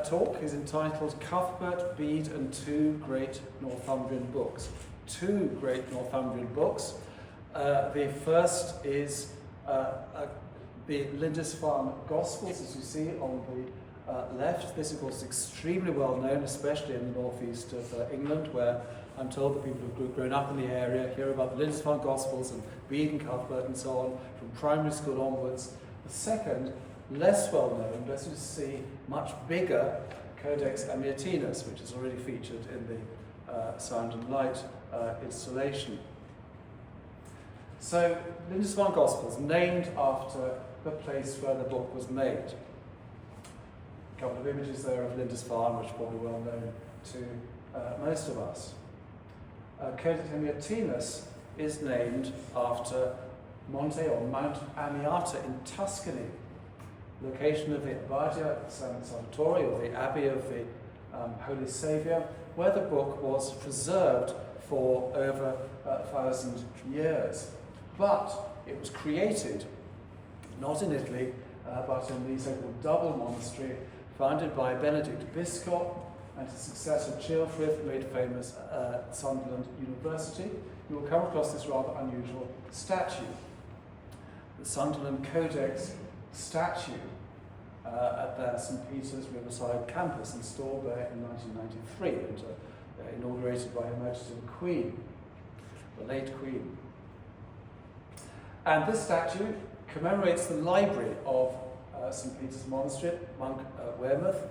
talk is entitled Cuthbert, Bede and Two Great Northumbrian Books. Two great Northumbrian books. The first is the Lindisfarne Gospels, as you see on the left. This, of course, is extremely well known, especially in the northeast of England, where I'm told that people who've grown up in the area hear about the Lindisfarne Gospels and Bede and Cuthbert and so on from primary school onwards. The second, less well known, but as you see, much bigger, Codex Amiatinus, which is already featured in the Sound and Light installation. So, Lindisfarne Gospels, named after the place where the book was made. A couple of images there of Lindisfarne, which are probably well known to most of us. Codex Amiatinus is named after Monte or Mount Amiata in Tuscany, location of the Abbadia San Salvatore, or the Abbey of the Holy Saviour, where the book was preserved for over 1,000 years. But it was created not in Italy, but in the so-called double monastery founded by Benedict Biscop and his successor Ceolfrith, made famous at Sunderland University. You will come across this rather unusual statue. The Sunderland Codex statue at their St. Peter's Riverside campus, installed there in 1993 and inaugurated by Her Majesty the Queen, the late Queen. And this statue commemorates the library of St. Peter's Monastery, Monk Wearmouth.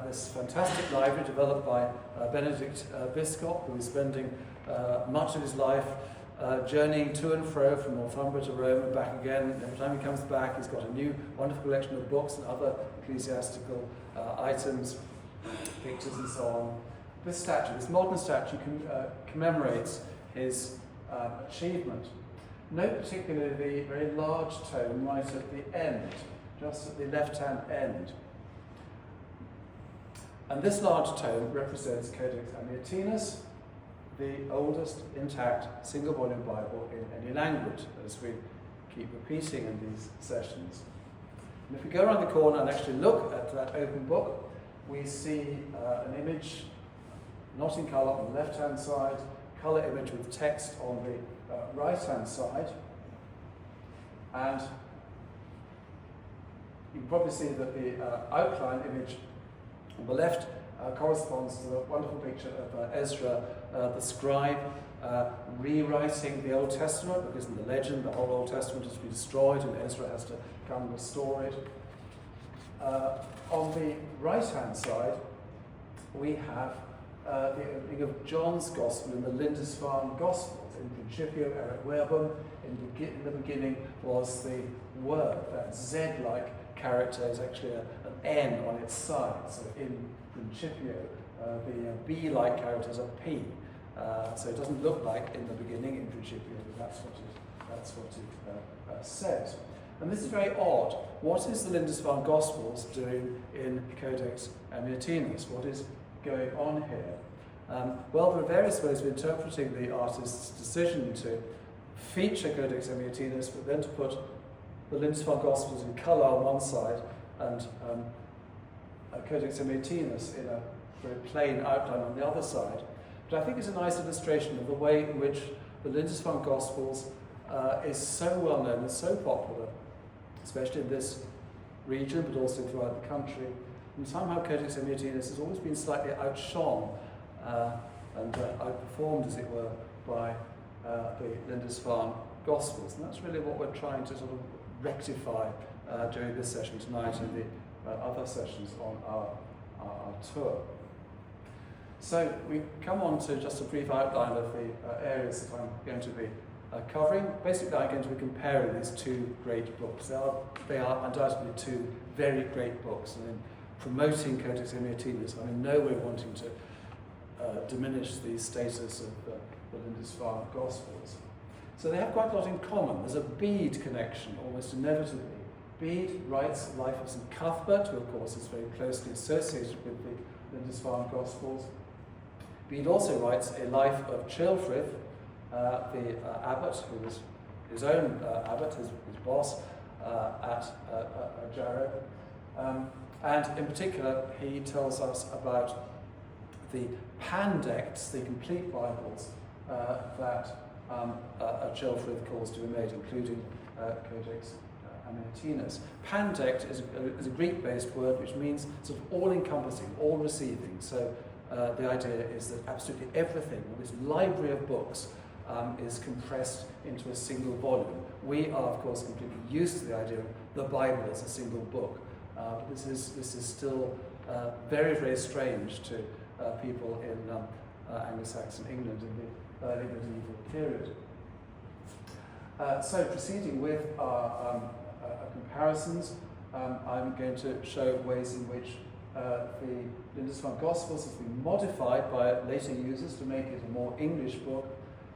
This fantastic library developed by Benedict Biscop, who is spending much of his life journeying to and fro from Northumbria to Rome and back again. Every time he comes back, he's got a new wonderful collection of books and other ecclesiastical items, pictures and so on. This statue, this modern statue, commemorates his achievement. Note particularly the very large tome right at the end, just at the left-hand end. And this large tome represents Codex Amiatinus, the oldest intact single-volume Bible in any language, as we keep repeating in these sessions. And if we go around the corner and actually look at that open book, we see an image, not in colour, on the left-hand side, colour image with text on the right-hand side. And you can probably see that the outline image on the left corresponds to the wonderful picture of Ezra the scribe rewriting the Old Testament, because in the legend the whole Old Testament has been destroyed and Ezra has to come and restore it. On the right-hand side we have the opening of John's Gospel in the Lindisfarne Gospels. In Principio erat verbum, in the beginning was the Word. That Z-like character is actually an N on its side. So in Principio, the B-like character is a P. So it doesn't look like in the beginning in Principio, but that's what it says. And this is very odd. What is the Lindisfarne Gospels doing in Codex Amiatinus? What is going on here? Well, there are various ways of interpreting the artist's decision to feature Codex Amiatinus, but then to put the Lindisfarne Gospels in colour on one side and Codex Amiatinus in a very plain outline on the other side. But I think it's a nice illustration of the way in which the Lindisfarne Gospels is so well known and so popular, especially in this region, but also throughout the country. And somehow Codex Amiatinus has always been slightly outshone and outperformed, as it were, by the Lindisfarne Gospels. And that's really what we're trying to sort of rectify during this session tonight and the other sessions on our tour. So we come on to just a brief outline of the areas that I'm going to be covering. Basically, I'm going to be comparing these two great books. They are undoubtedly two very great books, and in promoting Codex Amiatinus, I'm in no way wanting to diminish the status of the Lindisfarne Gospels. So they have quite a lot in common. There's a Bede connection, almost inevitably. Bede writes the life of St. Cuthbert, who of course is very closely associated with the Lindisfarne Gospels. Bede also writes a life of Ceolfrith, the abbot, who was his own abbot, his boss at Jarrow. And in particular, he tells us about the pandects, the complete Bibles that Chilfrith calls to be made, including Codex Amiatinus. Pandect is a Greek-based word which means sort of all-encompassing, all-receiving. So the idea is that absolutely everything, this library of books, is compressed into a single volume. We are, of course, completely used to the idea of the Bible as a single book. This is still very, very strange to people in Anglo-Saxon England in the early medieval period. So, proceeding with our comparisons, I'm going to show ways in which the Lindisfarne Gospels has been modified by later users to make it a more English book,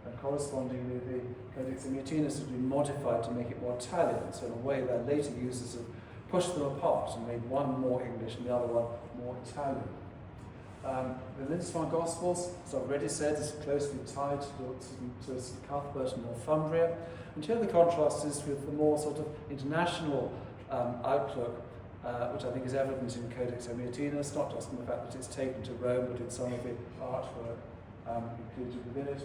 and correspondingly the Codex Amiatinus has been modified to make it more Italian. So in a way where later users have pushed them apart and made one more English and the other one more Italian. The Lindisfarne Gospels, as I've already said, is closely tied to St Cuthbert and Northumbria. And here the contrast is with the more sort of international outlook, which I think is evident in Codex Amiatinus, not just in the fact that it's taken to Rome, but in some of the artwork included within it.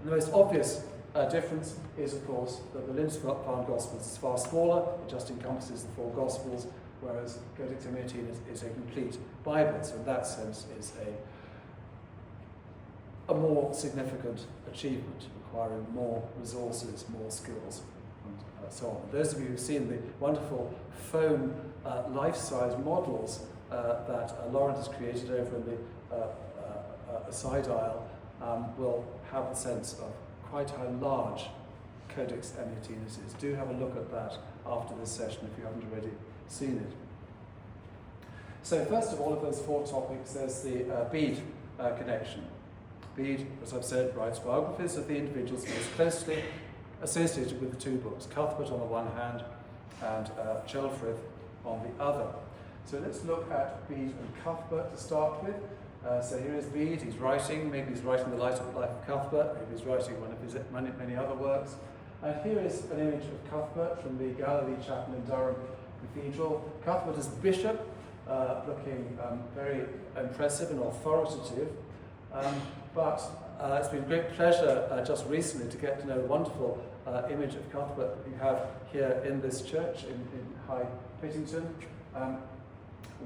And the most obvious difference is, of course, that the Lindisfarne Gospels is far smaller. It just encompasses the 4 Gospels, whereas Codex Amiatinus is a complete Bible. So in that sense is a more significant achievement, requiring more resources, more skills, and so on. Those of you who've seen the wonderful foam life-size models that Lawrence has created over in the side aisle will have a sense of quite how large Codex Amiatinus is. Do have a look at that after this session if you haven't already seen it. So first of all of those 4 topics, there's the Bede connection. Bede, as I've said, writes biographies of the individuals most closely associated with the 2 books, Cuthbert on the one hand and Chilfrith on the other. So let's look at Bede and Cuthbert to start with. So here is Bede, he's writing, maybe he's writing the life of Cuthbert, maybe he's writing one of his many other works. And here is an image of Cuthbert from the Galilee Chapel in Durham Cathedral. Cuthbert as bishop, looking very impressive and authoritative. But it's been a great pleasure just recently to get to know a wonderful image of Cuthbert that we have here in this church in High Pittington,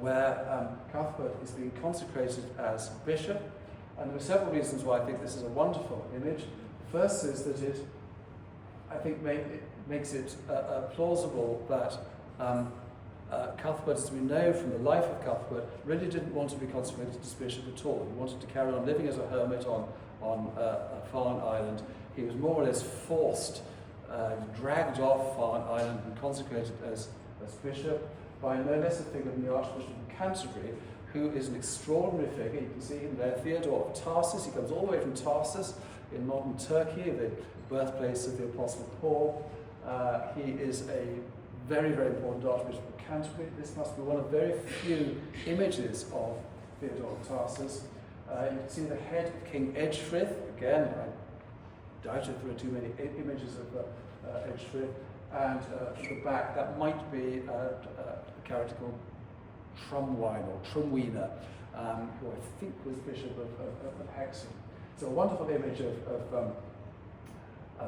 where Cuthbert is being consecrated as bishop. And there are several reasons why I think this is a wonderful image. First is that it, I think, makes it plausible that Cuthbert, as we know from the life of Cuthbert, really didn't want to be consecrated as bishop at all. He wanted to carry on living as a hermit on a Farne Island. He was more or less forced, dragged off Farne Island and consecrated as bishop by no less a figure than the Archbishop of Canterbury, who is an extraordinary figure. You can see him there, Theodore of Tarsus. He comes all the way from Tarsus in modern Turkey, the birthplace of the Apostle Paul. He is a very, very important Archbishop of Canterbury. This must be one of very few images of Theodore of Tarsus. You can see the head of King Edgefrith. Again, I doubt if there are too many images of Edgefrith. And at the back, that might be a character called Trumwine or Trumwina, who I think was Bishop of Hexham. So a wonderful image of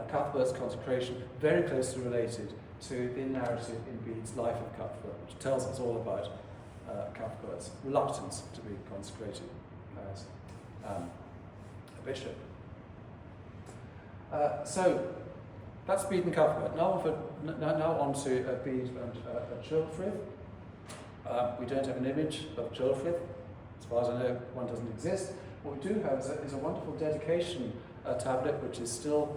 Cuthbert's consecration, very closely related to the narrative in Bede's Life of Cuthbert, which tells us all about Cuthbert's reluctance to be consecrated as a bishop. So that's Bede and Cuthbert. Now on to Bede and Chilfrith. We don't have an image of Chilfrith. As far as I know, one doesn't exist. What we do have is a wonderful dedication tablet, which is still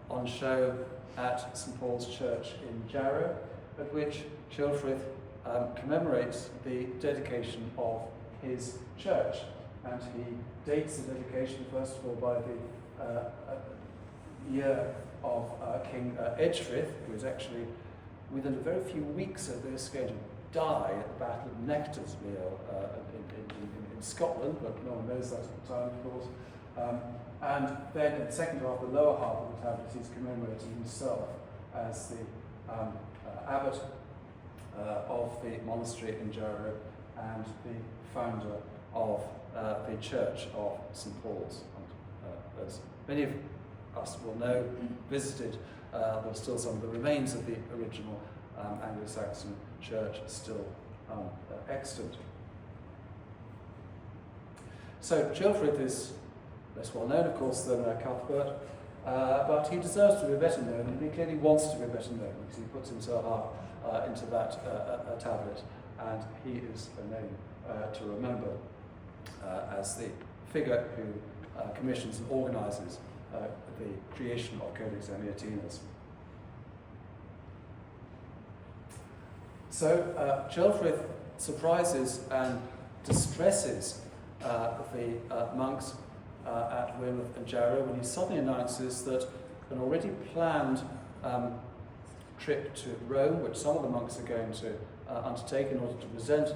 on show at St Paul's Church in Jarrow, at which Chilfrith commemorates the dedication of his church. And he dates the dedication, first of all, by the year of King Edgefrith, who is actually within a very few weeks of this going to die at the Battle of Nectarsville in Scotland, but no one knows that at the time, of course. And then in the second half, the lower half of the tablet, he's commemorating himself as the abbot of the monastery in Durham and the founder of the Church of St. Paul's. And, as many of us will know, visited, there are still some of the remains of the original Anglo-Saxon church still extant. So Chilfrith is less well known, of course, than Cuthbert, but he deserves to be better known, and he clearly wants to be better known because he puts himself up into that tablet, and he is a name to remember as the figure who commissions and organises the creation of Codex Amiatinus. So Chilfrith surprises and distresses the monks at Weymouth and Jarrow when he suddenly announces that an already planned trip to Rome, which some of the monks are going to undertake in order to present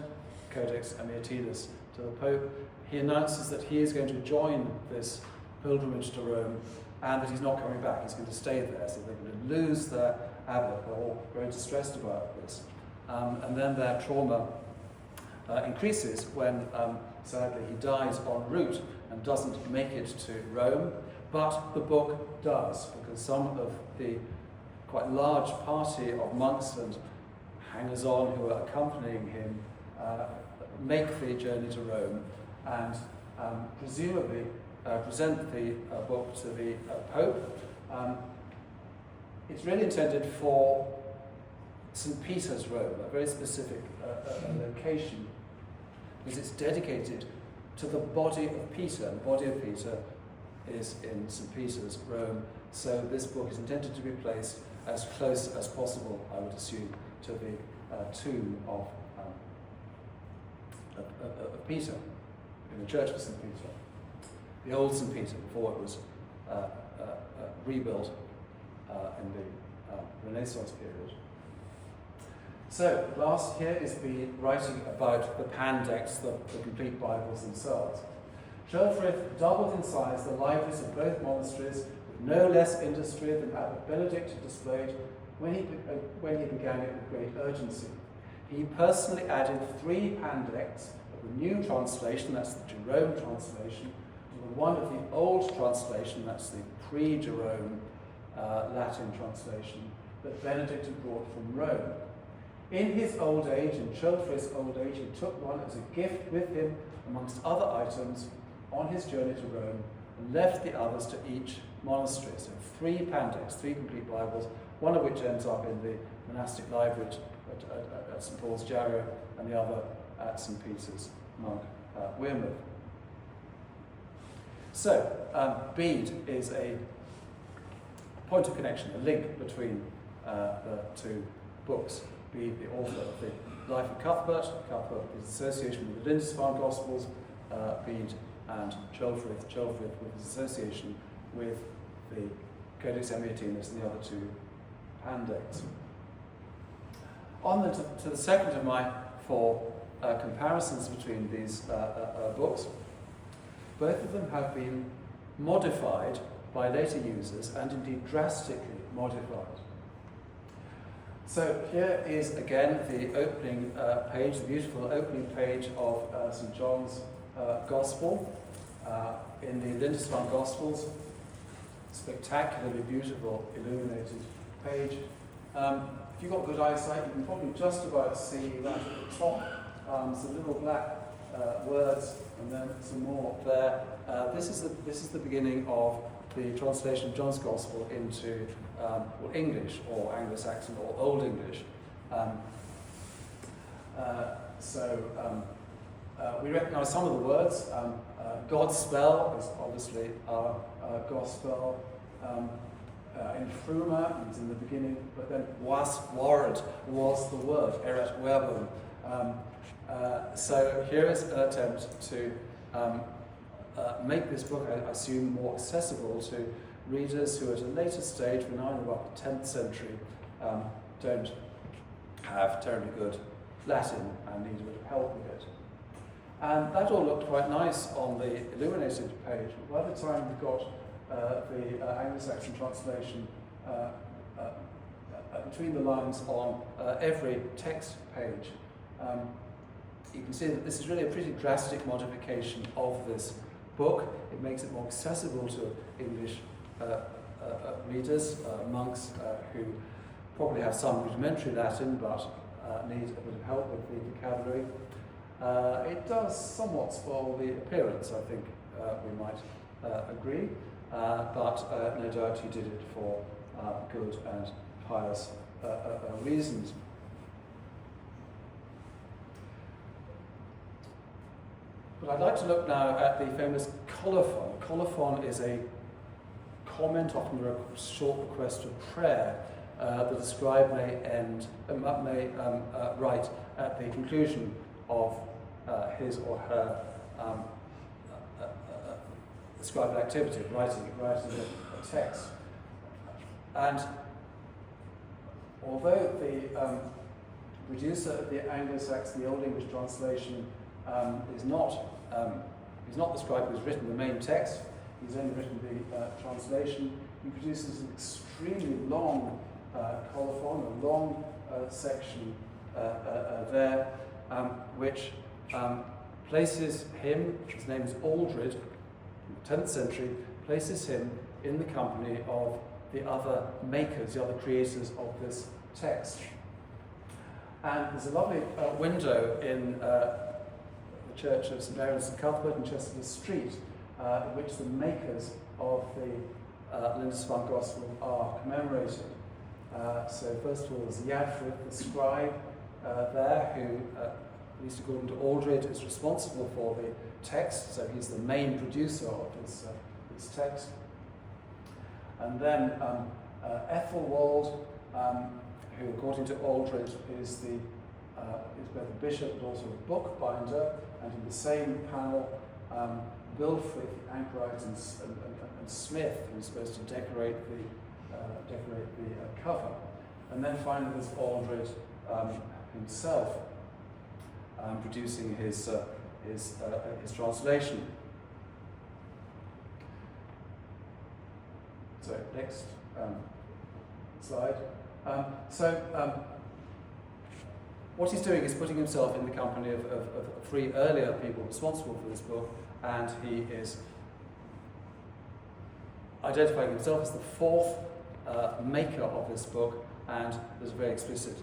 Codex Amiatinus to the Pope, he announces that he is going to join this pilgrimage to Rome and that he's not coming back, he's going to stay there, so they're going to lose their abbot. They're all very distressed about this. And then their trauma increases when, sadly, he dies en route and doesn't make it to Rome, but the book does, because some of the quite large party of monks and hangers-on who are accompanying him make the journey to Rome and presumably present the book to the Pope. It's really intended for St. Peter's, Rome, a very specific location, because it's dedicated to the body of Peter. And the body of Peter is in St. Peter's, Rome, so this book is intended to be placed as close as possible, I would assume, to the tomb of Peter, in the Church of St. Peter, the old St. Peter, before it was rebuilt in the Renaissance period. So, last here is the writing about the Pandects, the complete Bibles themselves. Chilfrith doubled in size the libraries of both monasteries with no less industry than Abbot Benedict had displayed when he began it with great urgency. He personally added 3 Pandects of the new translation, that's the Jerome translation, to the one of the old translation, that's the pre-Jerome Latin translation, that Benedict had brought from Rome. In his old age, in Chilfrith's old age, he took one as a gift with him, amongst other items, on his journey to Rome, and left the others to each monastery. So 3 Pandects, 3 complete Bibles, one of which ends up in the monastic library at St. Paul's, Jarrow, and the other at St. Peter's, Monk, Weymouth. So, Bede is a point of connection, a link between the 2 books. Bede, the author of the Life of Cuthbert, his association with the Lindisfarne Gospels, Bede and Chilfrith with his association with the Codex Amiatinus and the other 2 Pandects. On to the second of my 4 comparisons between these books. Both of them have been modified by later users, and indeed drastically modified. So here is again the opening page, the beautiful opening page of St. John's Gospel in the Lindisfarne Gospels. Spectacularly beautiful illuminated page. If you've got good eyesight, you can probably just about see that at the top, some little black words, and then some more there. This is the beginning of the translation of John's Gospel into English, or Anglo-Saxon, or Old English. We recognise some of the words. God's spell is obviously our gospel. Infruma is in the beginning, but then was word was the word, erat verbum. So here is an attempt to make this book, I assume, more accessible to readers who at a later stage, we're now in about the 10th century, don't have terribly good Latin and need a bit of help with it. And that all looked quite nice on the illuminated page. By the time we got the Anglo-Saxon translation between the lines on every text page. You can see that this is really a pretty drastic modification of this book. It makes it more accessible to English readers, monks who probably have some rudimentary Latin but need a bit of help with the vocabulary. It does somewhat spoil the appearance, I think we might agree, but no doubt he did it for good and pious reasons. But I'd like to look now at the famous colophon. A colophon is a comment, often a short request of prayer, that a scribe may write at the conclusion of his or her scribal activity, writing a text. And although the producer of the Anglo-Saxon, the Old English translation, is not the scribe who's written the main text, he's only written the translation, he produces an extremely long colophon, a long section there, which places him, his name is Aldred, in the 10th century, places him in the company of the other makers, the other creators of this text. And there's a lovely window in the Church of Saint Laurence in Chester Street, in which the makers of the Lindisfarne Gospel are commemorated. So first of all, there's Yadfrid, the scribe there, who, at least according to Aldred, is responsible for the text, so he's the main producer of this text. And then Ethelwald, who, according to Aldred, is both a bishop but also a bookbinder, and in the same panel, Wilfrid, anchorite, and Smith, who's supposed to decorate the cover. And then finally there's Aldred himself producing his translation. So next slide. What he's doing is putting himself in the company of 3 earlier people responsible for this book, and he is identifying himself as the 4th maker of this book, and there's a very explicit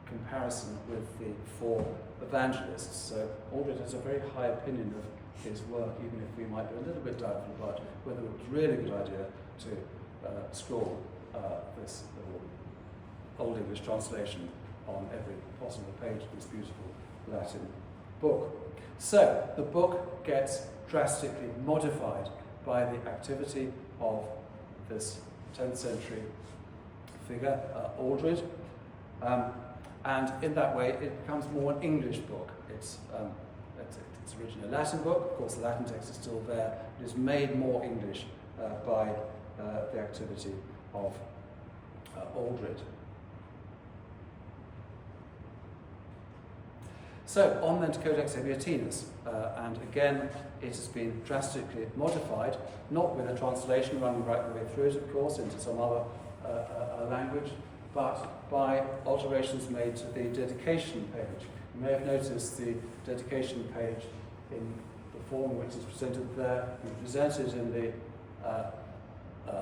comparison with the 4 evangelists. So Aldred has a very high opinion of his work, even if we might be a little bit doubtful about whether it was really a good idea to scroll this little Old English translation on every possible page of this beautiful Latin book. So the book gets drastically modified by the activity of this 10th century figure, Aldred, and in that way it becomes more an English book. It's originally a Latin book. Of course, the Latin text is still there. It is made more English by the activity of Aldred. So, on then to Codex Amiatinus, and again it has been drastically modified, not with a translation running right the way through it, of course, into some other language, but by alterations made to the dedication page. You may have noticed the dedication page in the form which is presented there, presented in the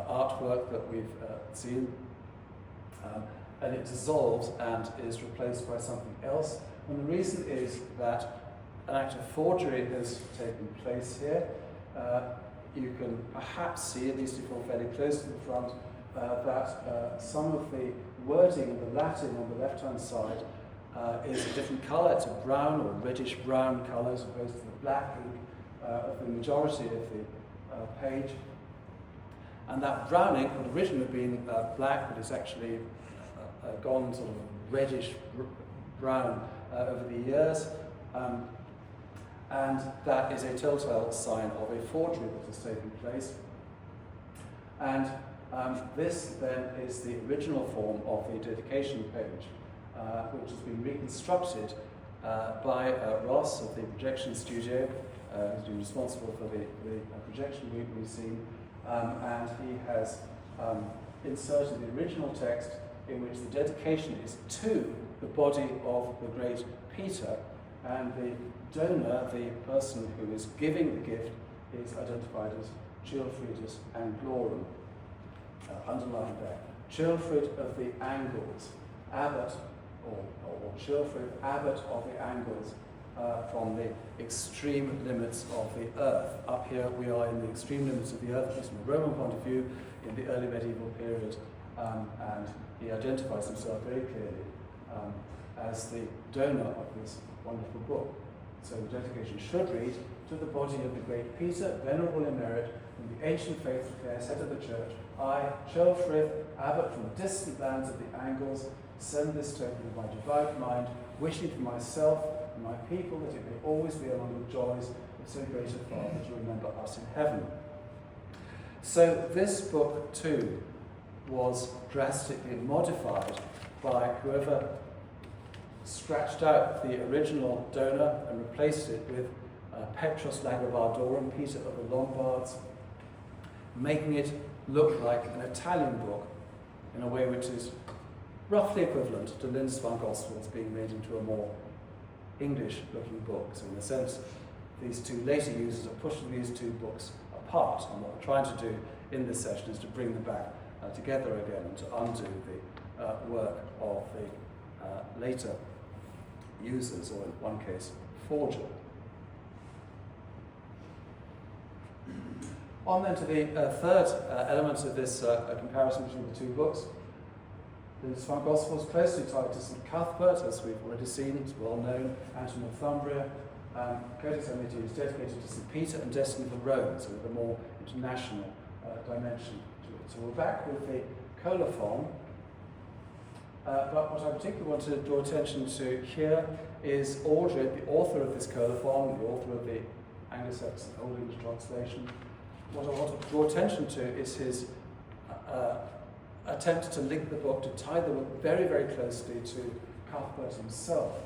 artwork that we've seen, and it dissolves and is replaced by something else. And the reason is that an act of forgery has taken place here. You can perhaps see, at least if you're fairly close to the front, that some of the wording in the Latin on the left-hand side is a different colour. It's a brown or reddish-brown colour as opposed to the black ink of the majority of the page. And that brown ink would originally have been black, but it's actually gone sort of reddish-brown over the years, and that is a telltale sign of a forgery that has taken place. And this then is the original form of the dedication page, which has been reconstructed by Ross of the projection studio, who's been responsible for the projection we've seen, and he has inserted the original text in which the dedication is to the body of the great Peter, and the donor, the person who is giving the gift, is identified as Chilfridus Anglorum, underlined there. Chilfrid of the Angles, abbot, or Chilfrid, abbot of the Angles, from the extreme limits of the earth. Up here we are in the extreme limits of the earth, at least from a Roman point of view, in the early medieval period, and he identifies himself very clearly as the donor of this wonderful book. So the dedication should read, to the body of the great Peter, venerable in merit, and the ancient faith declares, head of the church, I, Chilfrid, abbot from the distant lands of the Angles, send this token of my devout mind, wishing for myself and my people that it may always be among the joys of so great a Father to remember us in heaven. So this book too was drastically modified by whoever scratched out the original donor and replaced it with Petrus Langobardorum, Peter of the Lombards, making it look like an Italian book in a way which is roughly equivalent to Lindisfarne Gospels being made into a more English-looking book. So in a sense, these two later users are pushing these two books apart, and what we're trying to do in this session is to bring them back together again and to undo the work of the later users, or in one case, forger. On then to the third element of this comparison between the two books. The Lindisfarne Gospel is closely tied to St Cuthbert, as we've already seen, it's well known, and to Northumbria. Codex Amiatinus is dedicated to St Peter and destined for Rome, so with a more international dimension to it. So we're back with the colophon, but what I particularly want to draw attention to here is Aldred, the author of this colophon, the author of the Anglo-Saxon Old English translation. What I want to draw attention to is his attempt to link the book, to tie the book very, very closely to Cuthbert himself.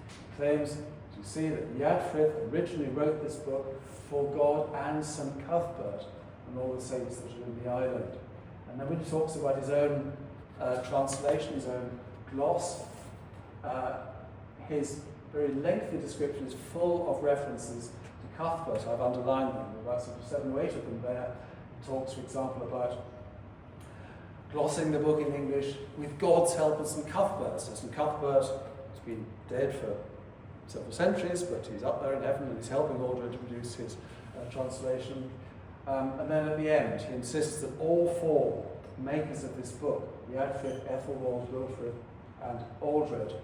He claims, as you see, that Liadfrith originally wrote this book for God and St Cuthbert and all the saints that are in the island. And then when he talks about his own translation, his own gloss, his very lengthy description is full of references to Cuthbert. I've underlined them, about sort of 7 or 8 of them there. He talks, for example, about glossing the book in English with God's help and St Cuthbert. So St Cuthbert has been dead for several centuries, but he's up there in heaven and he's helping Aldred to produce his translation. And then at the end, he insists that all 4 makers of this book, Liadfrith, Ethelwald, Wilfrid, and Aldred,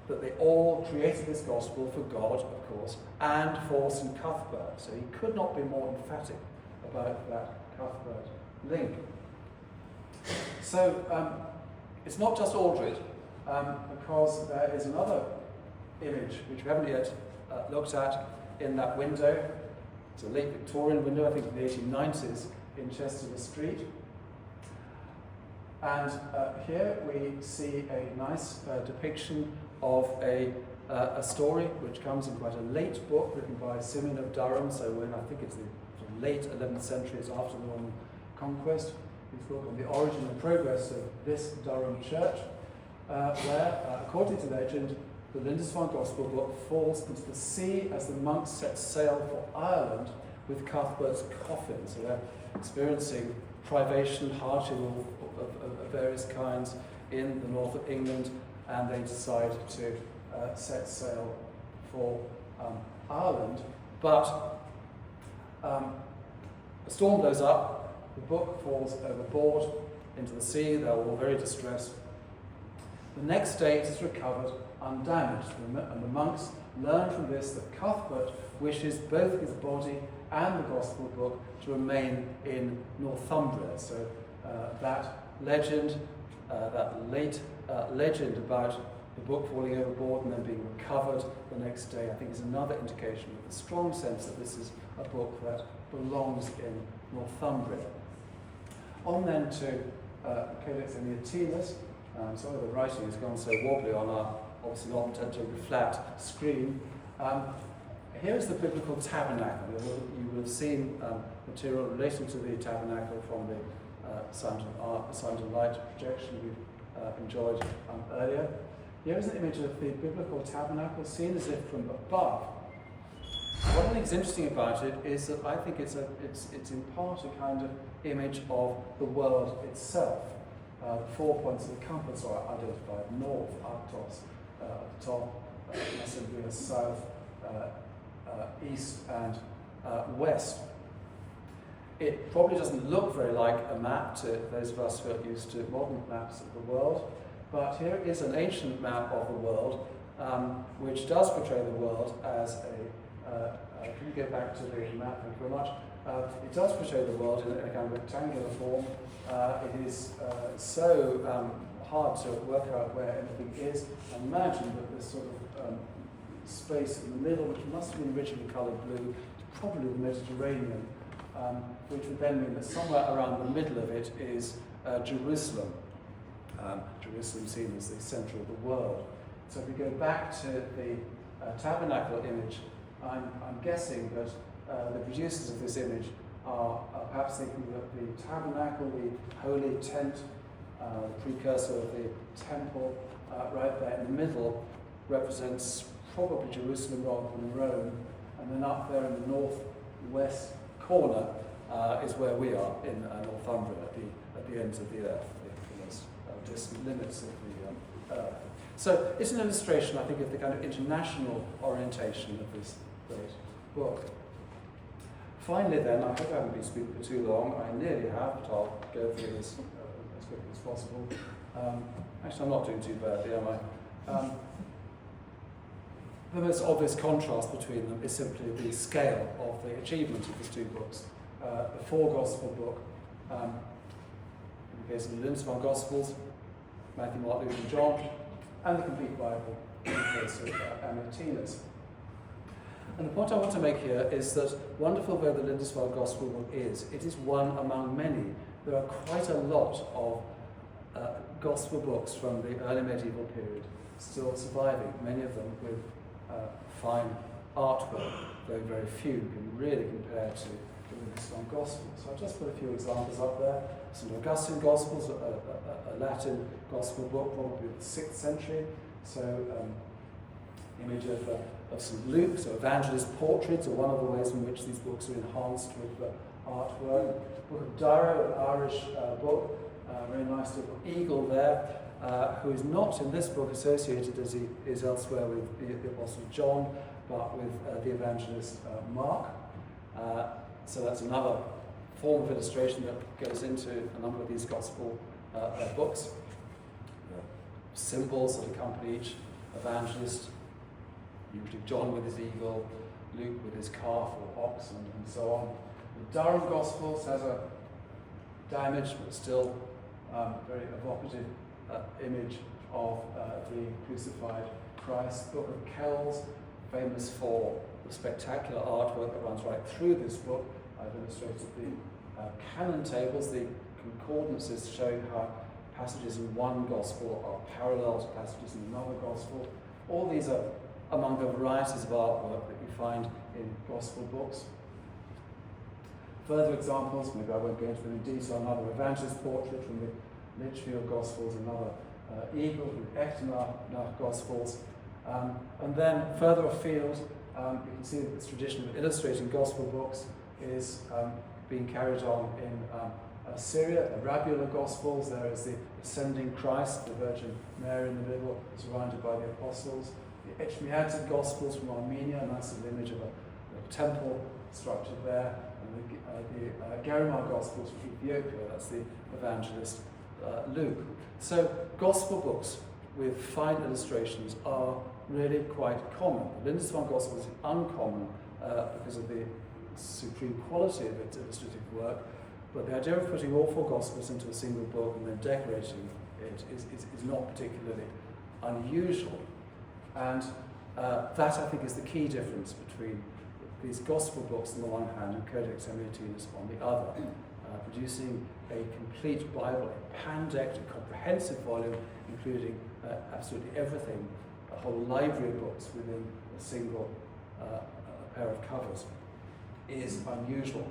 that they all created this gospel for God, of course, and for St Cuthbert. So he could not be more emphatic about that Cuthbert link. So it's not just Aldred, because there is another image which we haven't yet looked at in that window. It's a late Victorian window, I think in the 1890s, in Chesterton Street. And here we see a nice depiction of a story which comes in quite a late book written by Simeon of Durham, so when I think it's the sort of late 11th century, it's after the Norman conquest. His book on the origin and progress of this Durham church, where, according to legend, the Lindisfarne Gospel book falls into the sea as the monks set sail for Ireland with Cuthbert's coffin. So they're experiencing privation, hardship of various kinds in the north of England, and they decide to set sail for Ireland. But a storm blows up, the book falls overboard into the sea, they're all very distressed. The next day it is recovered undamaged, and the monks learn from this that Cuthbert wishes both his body and the Gospel book to remain in Northumbria. So that legend, that late legend about the book falling overboard and then being recovered the next day, I think is another indication of the strong sense that this is a book that belongs in Northumbria. On then to Codex Amiatinus. Sorry the writing has gone so wobbly on our obviously not terribly flat screen. Here is the biblical tabernacle. You will have seen material relating to the tabernacle from the Sound and Light projection we've enjoyed earlier. Here is an image of the biblical tabernacle seen as if from above. What I think is interesting about it is that I think it's in part a kind of image of the world itself. 4 points of the compass are identified: north, Arctos, at the top, Macedonia, south, east, and west. It probably doesn't look very like a map to those of us who are used to modern maps of the world, but here is an ancient map of the world, which does portray the world as a. Can you get back to the map? Thank you very much. It does portray the world in a kind of rectangular form. It is so hard to work out where anything is. Imagine that this sort of space in the middle, which must have been originally coloured blue, probably the Mediterranean, which would then mean that somewhere around the middle of it is Jerusalem. Jerusalem seen as the centre of the world. So if we go back to the tabernacle image, I'm guessing that the producers of this image are perhaps thinking that the tabernacle, the holy tent, the precursor of the temple, right there in the middle, represents probably Jerusalem rather than Rome, and then up there in the northwest corner is where we are in Northumbrian, at the ends of the earth, the most distant limits of the earth. So it's an illustration, I think, of the kind of international orientation of this great book. Finally then, I hope I haven't been speaking for too long. I nearly have, but I'll go through this as quickly as possible. Actually, I'm not doing too badly, am I? The most obvious contrast between them is simply the scale of the achievement of these two books. The four-gospel book, in the case of the Lindisfarne Gospels, Matthew, Mark, Luke, and John, and the complete Bible in the case of Amiatinus. And the point I want to make here is that, wonderful though the Lindisfarne Gospel book is, it is one among many. There are quite a lot of Gospel books from the early medieval period still surviving, many of them with fine artwork, though very few can really compare to the Lindisfarne Gospel. So I've just put a few examples up there. St. Augustine Gospels, a Latin Gospel book, probably the 6th century. So image of St. Luke, so evangelist portraits are one of the ways in which these books are enhanced with artwork. Book of Durham, an Irish book, very nice little eagle there, who is not in this book associated as he is elsewhere with the Apostle John, but with the evangelist Mark. So that's another form of illustration that goes into a number of these gospel books. Symbols that accompany each evangelist, usually John with his eagle, Luke with his calf or ox, and so on. The Durham Gospels has a damaged but still very evocative image of the crucified Christ. Book of Kells, famous for the spectacular artwork that runs right through this book. I've illustrated the canon tables, the concordances showing how passages in one gospel are parallel to passages in another gospel. All these are among the varieties of artwork that you find in gospel books. Further examples, maybe I won't go into them in detail, another evangelist portrait from the Lichfield Gospels, another eagle from the Echtenach Gospels. And then further afield, you can see that this tradition of illustrating gospel books is being carried on in Syria. The Rabular Gospels, there is the ascending Christ, the Virgin Mary in the middle, surrounded by the apostles. The Amiatinus Gospels from Armenia, a nice little image of a temple structure there. And the Gerimar Gospels from Ethiopia, that's the evangelist Luke. So gospel books with fine illustrations are really quite common. The Lindisfarne Gospel is uncommon because of the supreme quality of its illustrative work, but the idea of putting all four Gospels into a single book and then decorating it is not particularly unusual. And that, I think, is the key difference between these Gospel books on the one hand and Codex Amiatinus on the other, producing a complete Bible, a pan-decked, a comprehensive volume, including absolutely everything, a whole library of books within a single pair of covers, is unusual.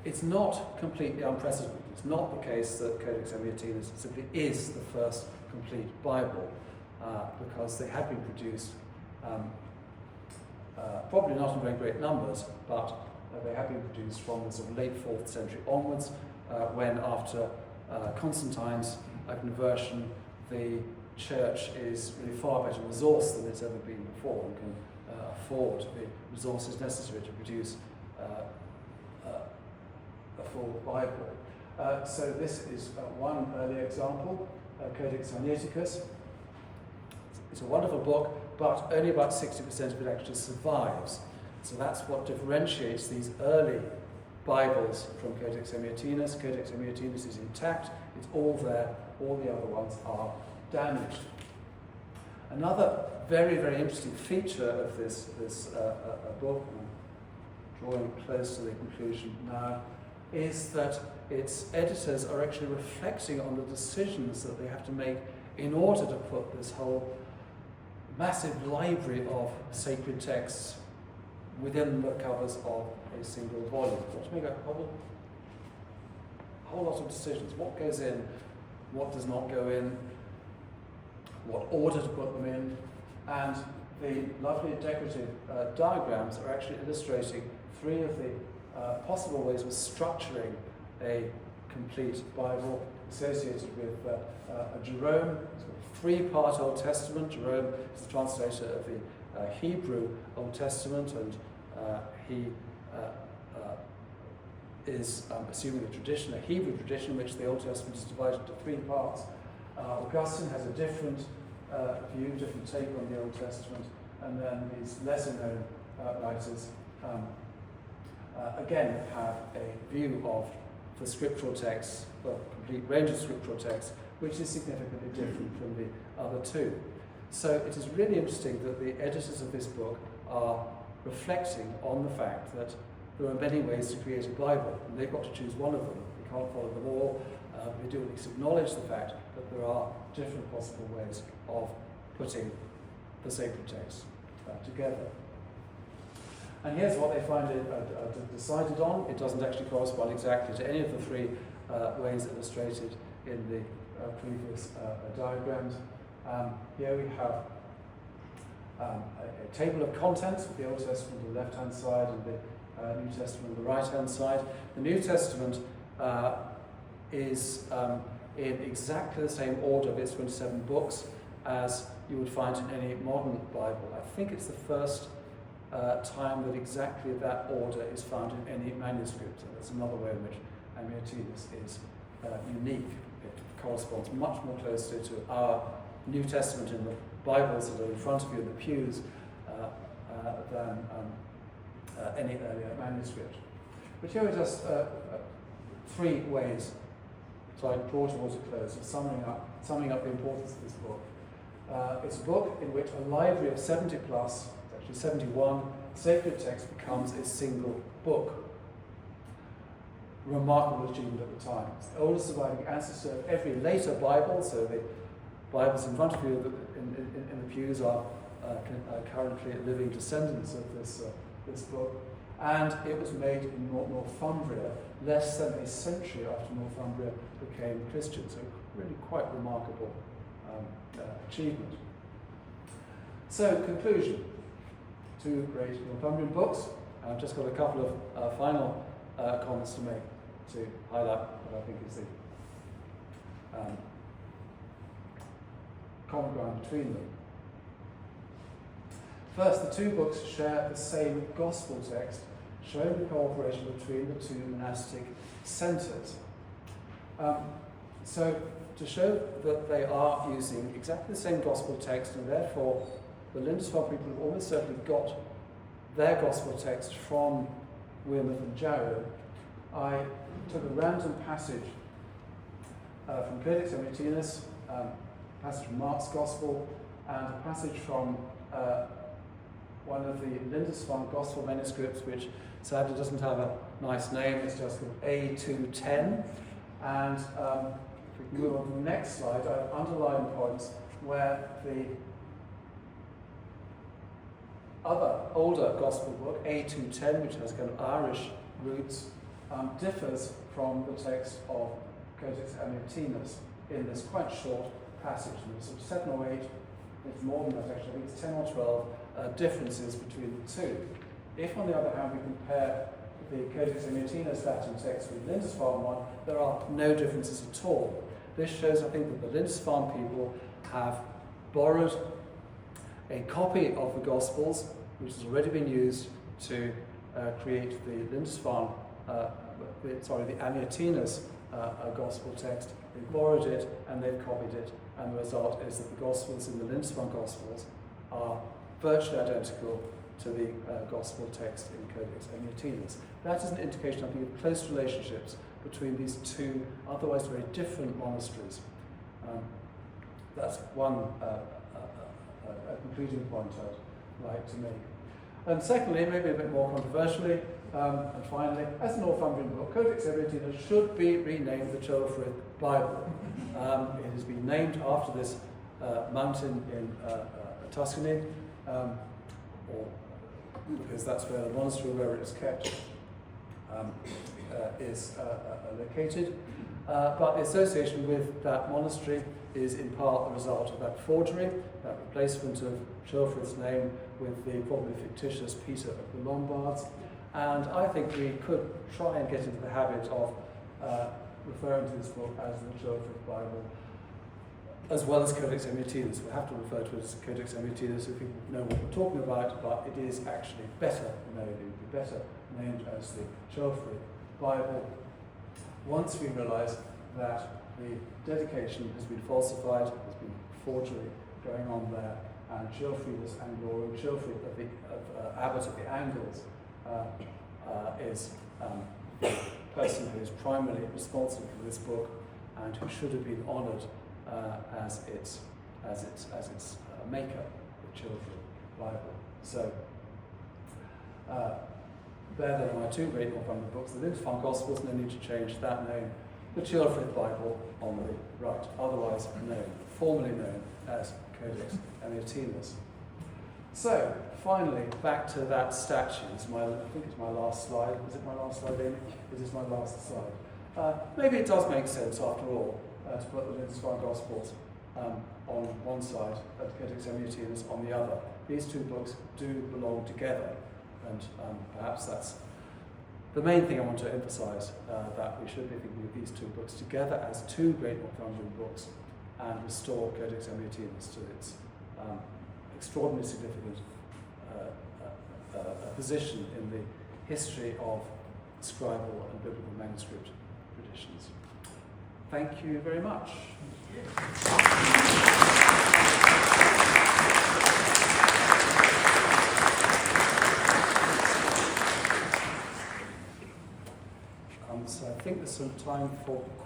It's not completely unprecedented. It's not the case that Codex Amiatinus simply is the first complete Bible, because they had been produced, probably not in very great numbers, but they have been produced from the sort of late 4th century onwards, when after Constantine's conversion, the church is really far better resourced than it's ever been before, and can afford the resources necessary to produce a full Bible. So this is one early example, Codex Amiatinus. It's a wonderful book, but only about 60% of it actually survives. So that's what differentiates these early Bibles from Codex Amiatinus. Codex Amiatinus is intact, it's all there, all the other ones are damaged. Another very, very interesting feature of this book, I'm drawing close to the conclusion now, is that its editors are actually reflecting on the decisions that they have to make in order to put this whole massive library of sacred texts within the covers of a single volume. They have to make a whole lot of decisions. What goes in, what does not go in, what order to put them in, and the lovely decorative diagrams are actually illustrating 3 of the possible ways of structuring a complete Bible associated with Durham, a 3-part Old Testament. Durham is the translator of the Hebrew Old Testament, and he is assuming a tradition, a Hebrew tradition, in which the Old Testament is divided into 3 parts. Augustine has a different view, different take on the Old Testament, and then these lesser-known writers again have a view of the scriptural texts, the complete range of scriptural texts, which is significantly different from the other 2. So it is really interesting that the editors of this book are reflecting on the fact that there are many ways to create a Bible, and they've got to choose one of them. They can't follow them all. They do at least acknowledge the fact that there are different possible ways of putting the sacred texts together. And here's what they finally decided on. It doesn't actually correspond exactly to any of the 3 ways illustrated in the previous diagrams. Here we have a table of contents with the Old Testament on the left-hand side and the New Testament on the right-hand side. The New Testament is in exactly the same order of its 27 books as you would find in any modern Bible. I think it's the first time that exactly that order is found in any manuscript. So that's another way in which Amiatinus is unique. It corresponds much more closely to our New Testament in the Bibles that are in front of you in the pews than any earlier manuscript. But here are just 3 ways, so I draw towards a close, of summing up the importance of this book. It's a book in which a library of 70 plus, actually 71, sacred text becomes a single book. Remarkable achievement at the time. It's the oldest surviving ancestor of every later Bible, so the Bibles in front of you in the pews are currently living descendants of this book. And it was made in Northumbria, less than a century after Northumbria became Christian, so really quite remarkable achievement. So, conclusion. 2 great Northumbrian books. I've just got a couple of final comments to make to highlight what I think is the common ground between them. First, the 2 books share the same gospel text, showing the cooperation between the 2 monastic centres. So, to show that they are using exactly the same gospel text, and therefore the Lindisfarne people have almost certainly got their gospel text from Weymouth and Jarrow, I took a random passage from Codex Amiatinus, a passage from Mark's Gospel, and a passage from one of the Lindisfarne Gospel manuscripts, which sadly doesn't have a nice name, it's just called A210. And if we can move on to the next slide, I've underlined points where the other older Gospel book, A210, which has kind of Irish roots, differs from the text of Codex Amiatinus in this quite short passage. And there's sort of 7 or 8, it's more than that actually, I think it's 10 or 12 differences between the two. If, on the other hand, we compare the Codex Amiatinus Latin text with the Lindisfarne one, there are no differences at all. This shows, I think, that the Lindisfarne people have borrowed a copy of the Gospels, which has already been used to create the Lindisfarne, the Amiatinus Gospel text. They've borrowed it and they've copied it, and the result is that the Gospels in the Lindisfarne Gospels are virtually identical to the Gospel text in Codex Amiatinus. That is an indication, I think, of close relationships between these two otherwise very different monasteries. That's one concluding point I'd like to make. And secondly, maybe a bit more controversially, and finally, as a Northumbrian book, Codex Amiatinus should be renamed the Chilfrith Bible. It has been named after this mountain in Tuscany, because that's where the monastery, where it is kept, is located. But the association with that monastery is in part the result of that forgery, that replacement of Chilfrith's name with the probably fictitious Peter of the Lombards. And I think we could try and get into the habit of referring to this book as the Chilfrith Bible, as well as Codex Amiatinus. We'll have to refer to it as Codex Amiatinus if people know what we're talking about, but it is actually better known, it would be better named as the Chilfrith Bible, once we realise that the dedication has been falsified, there's been forgery going on there, and Chilfridus Anglorum, Chilfrid of Abbot of the Angles, is the person who is primarily responsible for this book and who should have been honoured as its maker, the Chilfrith Bible. So there are my two great Northumbrian books, the Lindisfarne Gospels, no need to change that name, the Chilfrith Bible on the right, otherwise known, formerly known as Codex Amiatinus. So, finally, back to that statue. I think it's my last slide. Is it my last slide, Amy? It is my last slide. Maybe it does make sense, after all, to put the Lindisfarne Gospels on one side and Codex Amiatinus on the other. These two books do belong together, and perhaps that's the main thing I want to emphasise, that we should be thinking of these two books together as two great Northumbrian books and restore Codex Amiatinus to its extraordinarily significant position in the history of scribal and biblical manuscript traditions. Thank you very much. So I think there's some time for questions.